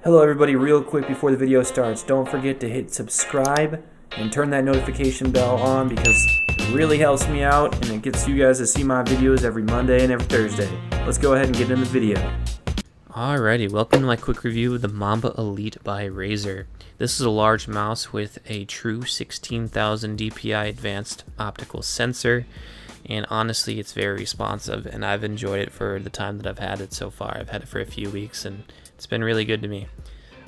Hello everybody, real quick before the video starts, don't forget to hit subscribe and turn that notification bell on because it really helps me out and it gets you guys to see my videos every Monday and every Thursday. Let's go ahead and get into the video. Alrighty, welcome to my quick review of the Mamba Elite by Razer. This is a large mouse with a true 16,000 dpi advanced optical sensor, and honestly it's very responsive and I've enjoyed it for the time that I've had it so far. I've had it for a few weeks and it's been really good to me.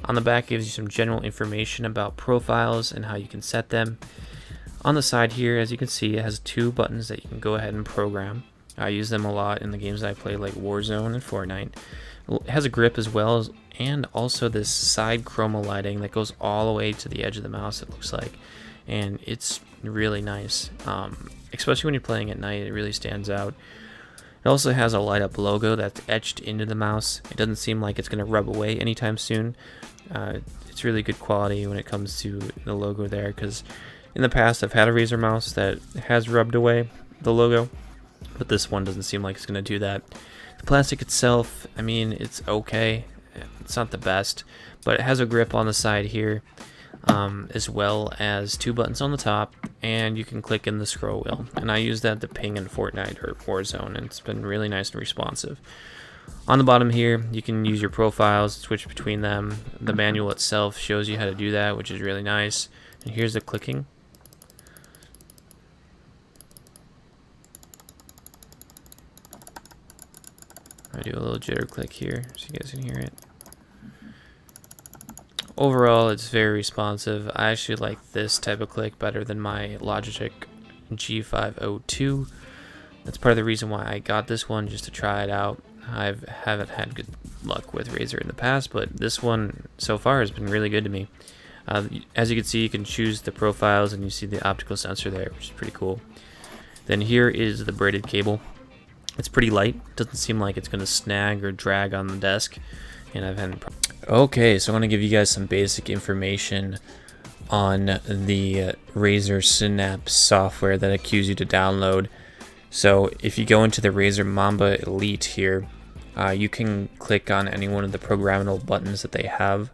On the back it gives you some general information about profiles and how you can set them. On the side here, as you can see, it has two buttons that you can go ahead and program. I use them a lot in the games that I play, like Warzone and Fortnite. It has a grip as well, and also this side chroma lighting that goes all the way to the edge of the mouse, it looks like, and it's really nice, especially when you're playing at night. It really stands out. It also has a light up logo that's etched into the mouse. It doesn't seem like it's going to rub away anytime soon. It's really good quality when it comes to the logo there, because in the past I've had a Razer mouse that has rubbed away the logo, but this one doesn't seem like it's going to do that. The plastic itself, I mean, it's okay. It's not the best, but it has a grip on the side here, as well as two buttons on the top, and you can click in the scroll wheel. And I use that to ping in Fortnite or Warzone, and it's been really nice and responsive. On the bottom here, you can use your profiles, switch between them. The manual itself shows you how to do that, which is really nice. And here's the clicking. I do a little jitter click here so you guys can hear it. Overall, it's very responsive. I actually like this type of click better than my Logitech G502. That's part of the reason why I got this one, just to try it out. I haven't had good luck with Razer in the past, but this one so far has been really good to me. As you can see, you can choose the profiles and you see the optical sensor there, which is pretty cool. Then here is the braided cable. It's pretty light, doesn't seem like it's going to snag or drag on the desk, and I've had Okay, so I'm going to give you guys some basic information on the Razer Synapse software that I accuse you to download. So if you go into the Razer Mamba Elite here, you can click on any one of the programmable buttons that they have,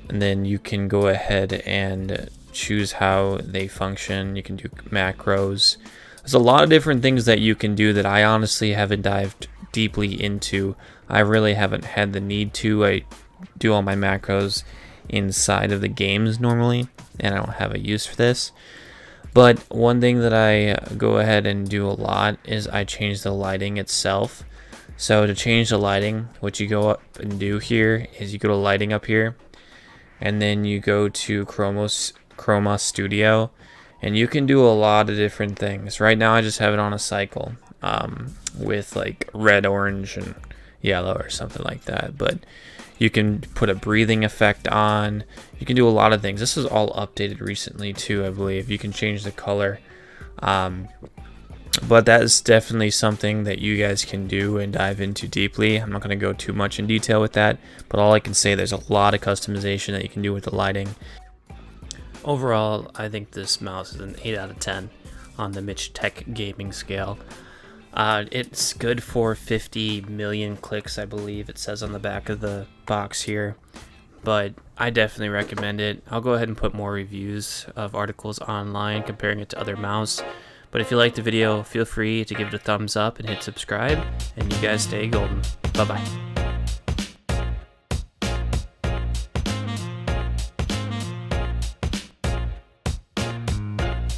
and then you can go ahead and choose how they function. You can do macros. There's a lot of different things that you can do that I honestly haven't dived deeply into. I really haven't had the need to. I do all my macros inside of the games normally, and I don't have a use for this. But one thing that I go ahead and do a lot is I change the lighting itself. So to change the lighting, what you go up and do here is you go to lighting up here, and then you go to Chroma Studio, and you can do a lot of different things. Right now I just have it on a cycle with like red, orange, and yellow or something like that. But you can put a breathing effect on. You can do a lot of things. This is all updated recently too, I believe. You can change the color. But that is definitely something that you guys can do and dive into deeply. I'm not going to go too much in detail with that, but all I can say, there's a lot of customization that you can do with the lighting. Overall, I think this mouse is an 8 out of 10 on the Mitch Tech gaming scale. It's good for 50 million clicks, I believe it says on the back of the box here, but I definitely recommend it. I'll go ahead and put more reviews of articles online comparing it to other mouse. But if you liked the video, feel free to give it a thumbs up and hit subscribe, and you guys stay golden. Bye bye.